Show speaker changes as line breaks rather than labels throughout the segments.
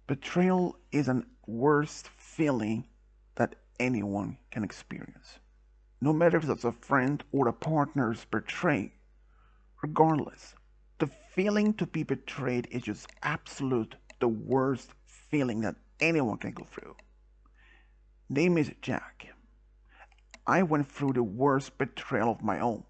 Betrayal is the worst feeling that anyone can experience. No matter if it's a friend or a partner's betrayed, regardless, the feeling to be betrayed is just absolute the worst feeling that anyone can go through. Name is Jack. I went through the worst betrayal of my own.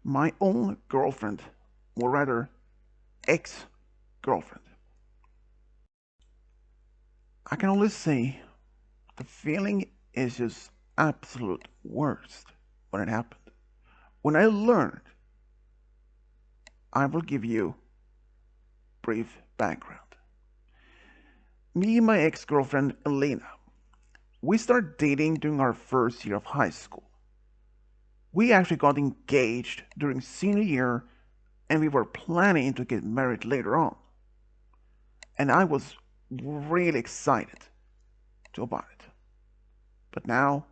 My own girlfriend, or rather, ex girlfriend. I can only say the feeling is just absolute worst when it happened. When I learned, I will give you brief background. Me and my ex-girlfriend Elena, we started dating during our first year of high school. We actually got engaged during senior year and we were planning to get married later on. And I was really excited about it. But now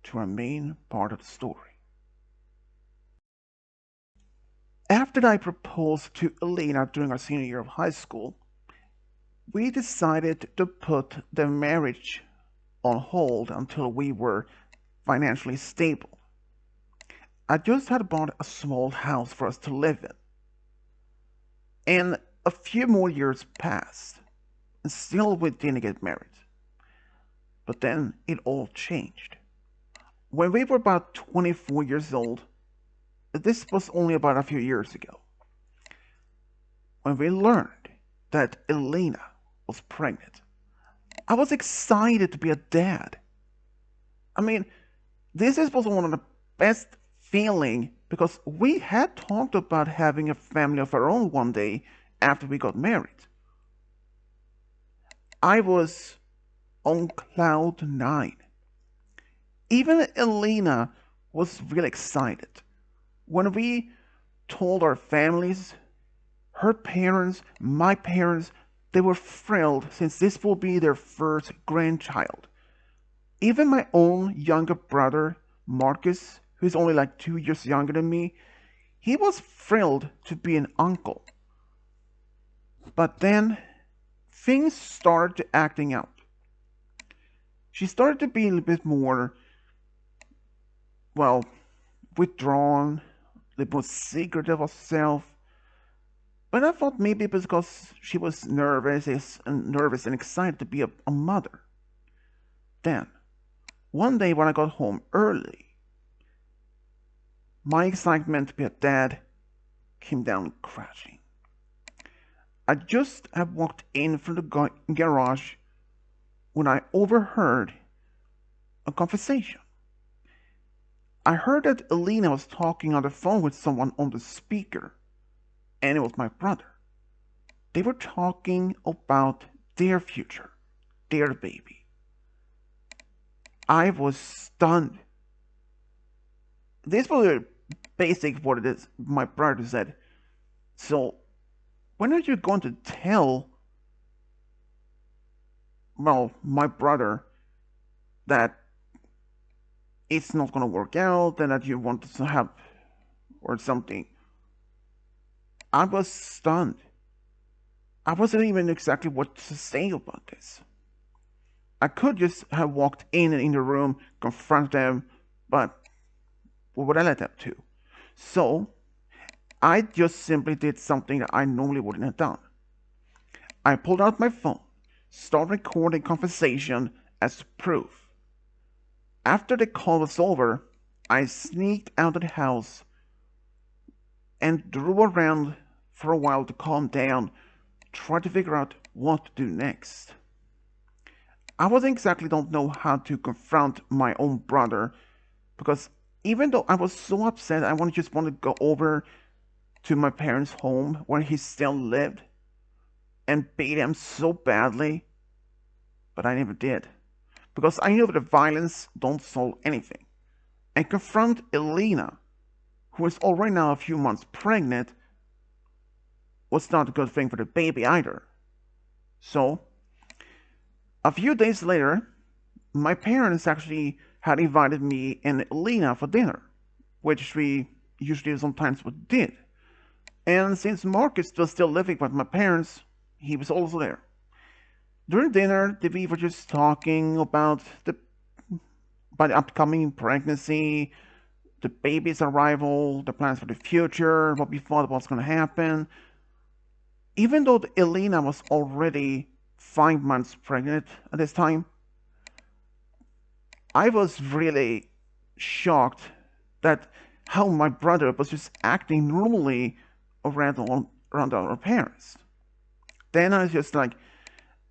to our main part of the story. After I proposed to Elena during our senior year of high school, we decided to put the marriage on hold until we were financially stable. I just had bought a small house for us to live in. And a few more years passed, and still we didn't get married. But then it all changed. When we were about 24 years old, this was only about a few years ago, when we learned that Elena was pregnant. I was excited to be a dad. I mean, this was one of the best feeling because we had talked about having a family of our own one day after we got married. I was on cloud nine. Even Elena was really excited. When we told our families, her parents, my parents, they were thrilled since this will be their first grandchild. Even my own younger brother, Marcus, who's only like 2 years younger than me, he was thrilled to be an uncle. But then things started acting out. She started to be a little bit more, well, withdrawn, a little more secretive of herself. But I thought maybe it was because she was nervous and excited to be a mother. Then, one day when I got home early, my excitement to be a dad came down crashing. I just had walked in from the garage when I overheard a conversation. I heard that Elena was talking on the phone with someone on the speaker, and it was my brother. They were talking about their future, their baby. I was stunned. This was basic what it is. My brother said, "So, when are you going to tell, well, my brother that it's not going to work out and that you want to have or something?" I was stunned. I wasn't even exactly what to say about this. I could just have walked in the room, confront them, but what would I let them do? So I just simply did something that I normally wouldn't have done. I pulled out my phone, started recording conversation as proof. After the call was over, I sneaked out of the house and drove around for a while to calm down, try to figure out what to do next. I wasn't exactly don't know how to confront my own brother because even though I was so upset, I just wanted to go over to my parents' home where he still lived and beat him so badly, but I never did because I knew that the violence don't solve anything. And confront Elena, who is already now a few months pregnant, was not a good thing for the baby either. So, a few days later, my parents actually had invited me and Elena for dinner, which we usually sometimes did. And since Marcus was still living with my parents, he was also there. During dinner, we were just talking about the upcoming pregnancy, the baby's arrival, the plans for the future, what we thought was going to happen. Even though Elena was already 5 months pregnant at this time, I was really shocked that how my brother was just acting normally around our parents. Then I was just like,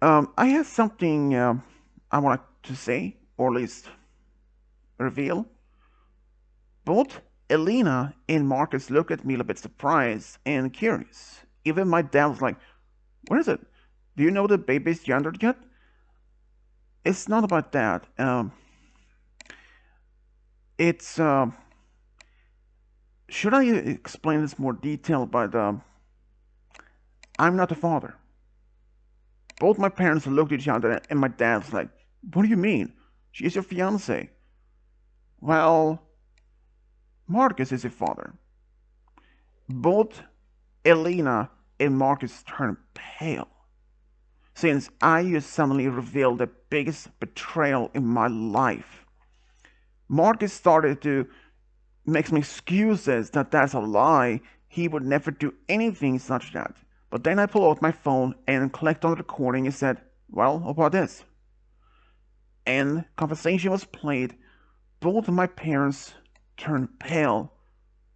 I have something I want to say, or at least reveal. Both Elena and Marcus looked at me a bit surprised and curious. Even my dad was like, "What is it? Do you know the baby's gender yet?" It's not about that. It's should I explain this more detail? But I'm not the father. Both my parents looked at each other, and my dad was like, "What do you mean? She's your fiance." Well, Marcus is your father. Both Elena and Marcus turned pale, since I just suddenly revealed the biggest betrayal in my life. Marcus started to make some excuses that that's a lie. He would never do anything such that. But then I pulled out my phone and clicked on the recording and said, "Well, how about this?" And conversation was played. Both of my parents turned pale.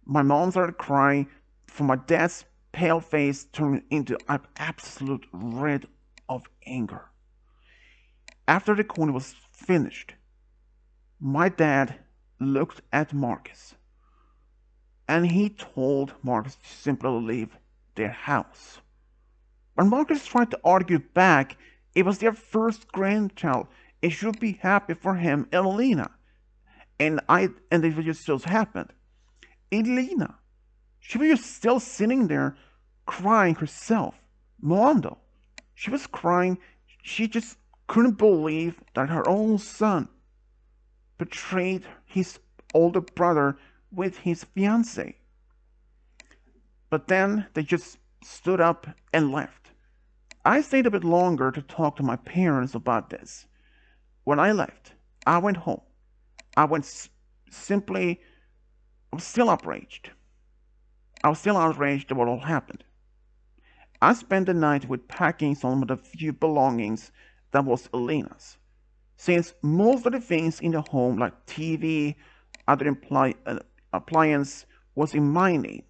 My mom started crying, for my dad's pale face turned into an absolute red of anger. After the recording was finished, my dad looked at Marcus and he told Marcus to simply leave their house. When Marcus tried to argue back, it was their first grandchild. It should be happy for him and Elena. And it just happened. Elena, she was just still sitting there crying herself. Mondo, she was crying. She just couldn't believe that her own son betrayed his older brother with his fiancée. But then they just stood up and left. I stayed a bit longer to talk to my parents about this. When I left, I went home. I went simply, I was still outraged. I was still outraged at what all happened. I spent the night with packing some of the few belongings that was Elena's. Since most of the things in the home, like TV, other appliance, was in my name.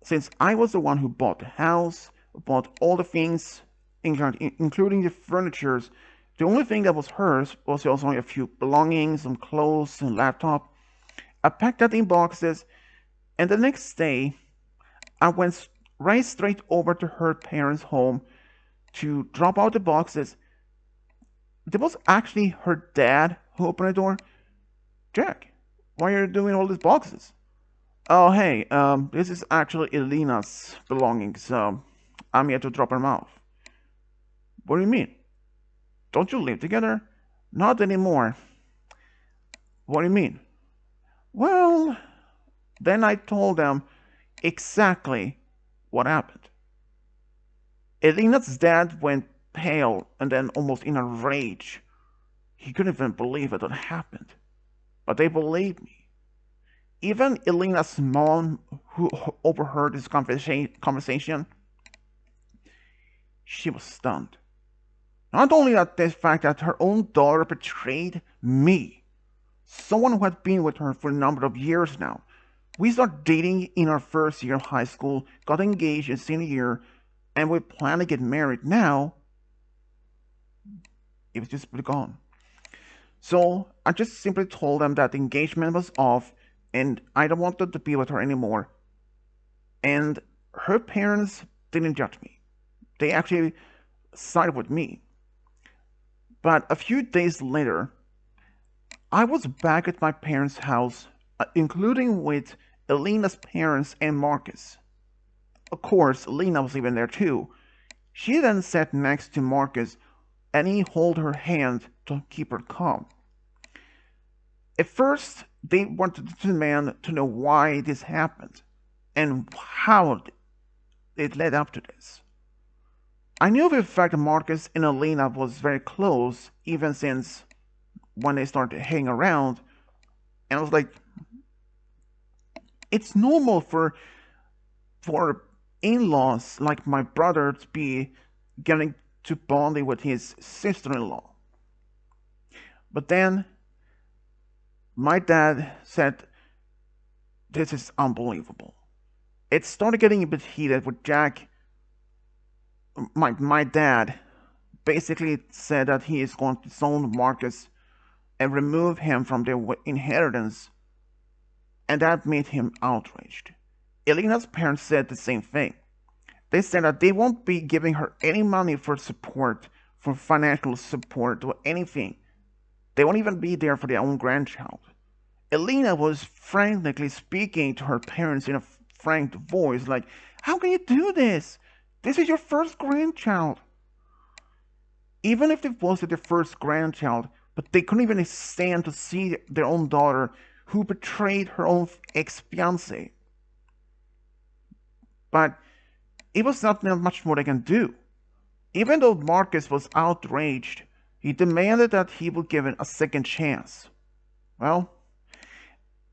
Since I was the one who bought the house, bought all the things, including the furniture, the only thing that was hers was also a few belongings, some clothes, and laptop. I packed that in boxes, and the next day, I went right straight over to her parents' home to drop out the boxes. It was actually her dad who opened the door. "Jack, why are you doing all these boxes?" "Oh, hey, this is actually Elena's belongings, so I'm here to drop them off." "What do you mean? Don't you live together?" "Not anymore." "What do you mean?" "Well," then I told them exactly what happened. Elena's dad went pale and then almost in a rage. He couldn't even believe it had happened. But they believed me. Even Elena's mom, who overheard this conversation, she was stunned. Not only at the fact that her own daughter betrayed me, someone who had been with her for a number of years now. We started dating in our first year of high school, got engaged in senior year, and we plan to get married now. It was just gone. So I just simply told them that the engagement was off and I don't want to be with her anymore. And her parents didn't judge me. They actually sided with me. But a few days later, I was back at my parents' house, including with Elena's parents and Marcus. Of course, Elena was even there too. She then sat next to Marcus and he held her hand to keep her calm. At first, they wanted the man to know why this happened and how it led up to this. I knew the fact that Marcus and Elena was very close, even since when they started hanging around. And I was like, it's normal for in-laws like my brother to be getting to bonding with his sister-in-law. But then my dad said, this is unbelievable. It started getting a bit heated with Jack. My dad basically said that he is going to disown Marcus and remove him from the inheritance, and that made him outraged. Elena's parents said the same thing. They said that they won't be giving her any money for support, for financial support, or anything. They won't even be there for their own grandchild. Elena was frantically speaking to her parents in a frank voice, like, how can you do this? This is your first grandchild. Even if it was their first grandchild, but they couldn't even stand to see their own daughter who betrayed her own ex-fiancé. But it was not much more they can do. Even though Marcus was outraged, he demanded that he would give it a second chance. Well,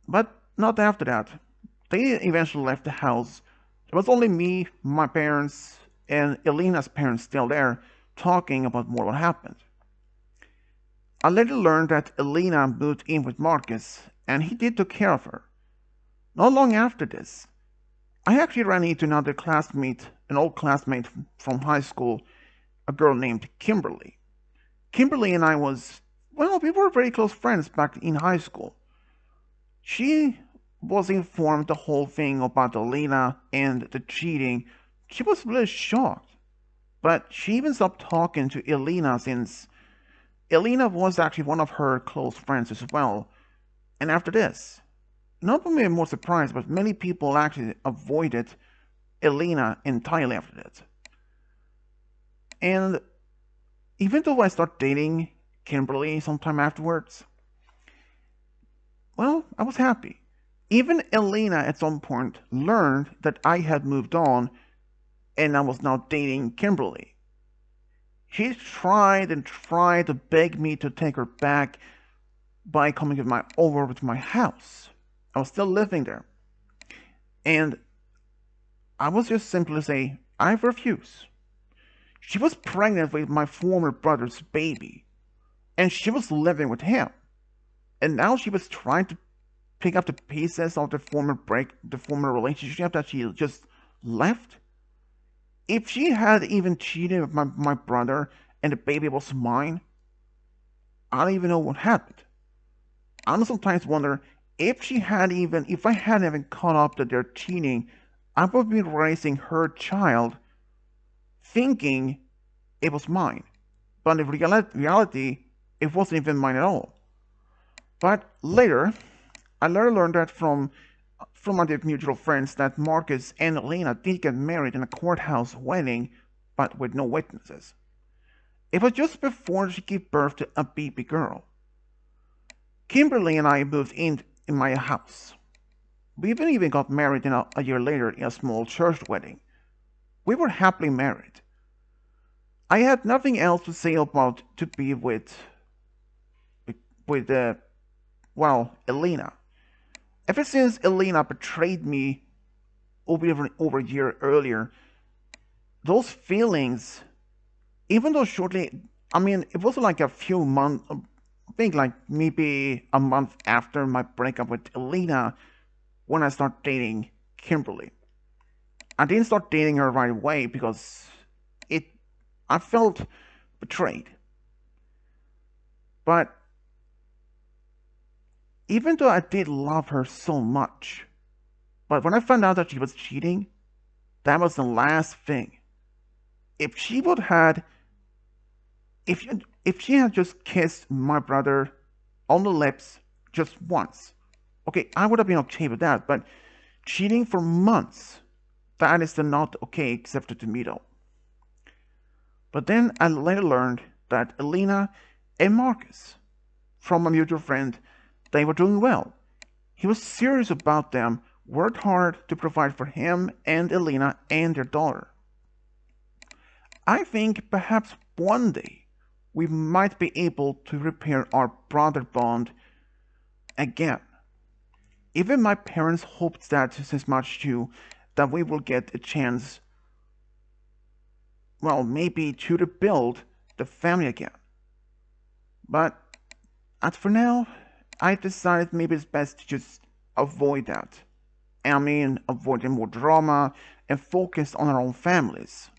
but not after that. They eventually left the house. It was only me, my parents, and Elena's parents still there, talking about more what happened. I later learned that Elena moved in with Marcus, and he did take care of her. Not long after this, I actually ran into another classmate, an old classmate from high school, a girl named Kimberly. Kimberly and I we were very close friends back in high school. She was informed the whole thing about Elena and the cheating. She was really shocked. But she even stopped talking to Elena since Elena was actually one of her close friends as well. And after this, not only more surprised, but many people actually avoided Elena entirely after that. And even though I started dating Kimberly sometime afterwards, well, I was happy. Even Elena at some point learned that I had moved on and I was now dating Kimberly. She tried and tried to beg me to take her back by coming over to my house. I was still living there. And I was just simply say, I refuse. She was pregnant with my former brother's baby, and she was living with him. And now she was trying to pick up the pieces of the former relationship that she just left. If she had even cheated with my brother and the baby was mine, I don't even know what happened. I sometimes wonder if I hadn't even caught up that they're cheating, I would be raising her child thinking it was mine. But in reality, it wasn't even mine at all. But later, I learned that from my mutual friends that Marcus and Elena did get married in a courthouse wedding, but with no witnesses. It was just before she gave birth to a baby girl. Kimberly and I moved in my house. We even got married a year later in a small church wedding. We were happily married. I had nothing else to say about to be with Elena. Ever since Elena betrayed me over a year earlier, those feelings, even though shortly, I mean, it wasn't like a few months, I think like maybe a month after my breakup with Elena when I started dating Kimberly. I didn't start dating her right away because I felt betrayed. But even though I did love her so much, but when I found out that she was cheating, that was the last thing. If she would had, if she had just kissed my brother on the lips just once, okay, I would have been okay with that. But cheating for months, that is not okay, except to me though. But then I later learned that Elena and Marcus, from a mutual friend, they were doing well. He was serious about them, worked hard to provide for him and Elena and their daughter. I think perhaps one day we might be able to repair our brother bond again. Even my parents hoped that as much too, that we will get a chance, well, maybe to rebuild the family again. But as for now, I decided maybe it's best to just avoid that. I mean, avoiding more drama and focus on our own families.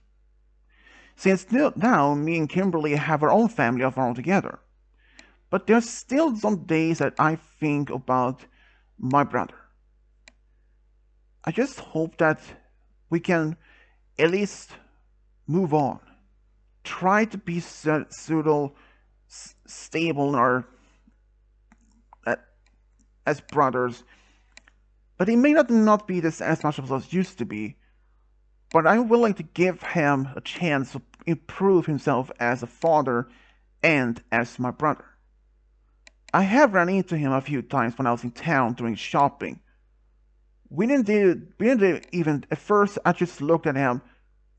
Since now me and Kimberly have our own family of our own together. But there's still some days that I think about my brother. I just hope that we can at least move on. Try to be pseudo stable in our uh, as brothers, but he may not be this as much as us used to be. But I'm willing to give him a chance to improve himself as a father and as my brother. I have run into him a few times when I was in town doing shopping. We didn't even at first. I just looked at him,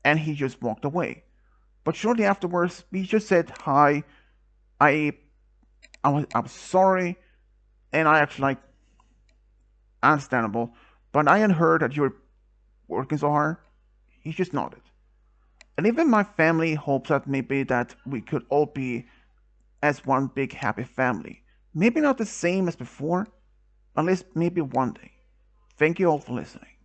and he just walked away. But shortly afterwards, he just said hi. I I'm sorry, and I actually like understandable. But I had heard that you were working so hard. He just nodded. And even my family hopes that maybe that we could all be as one big happy family. Maybe not the same as before, at least maybe one day. Thank you all for listening.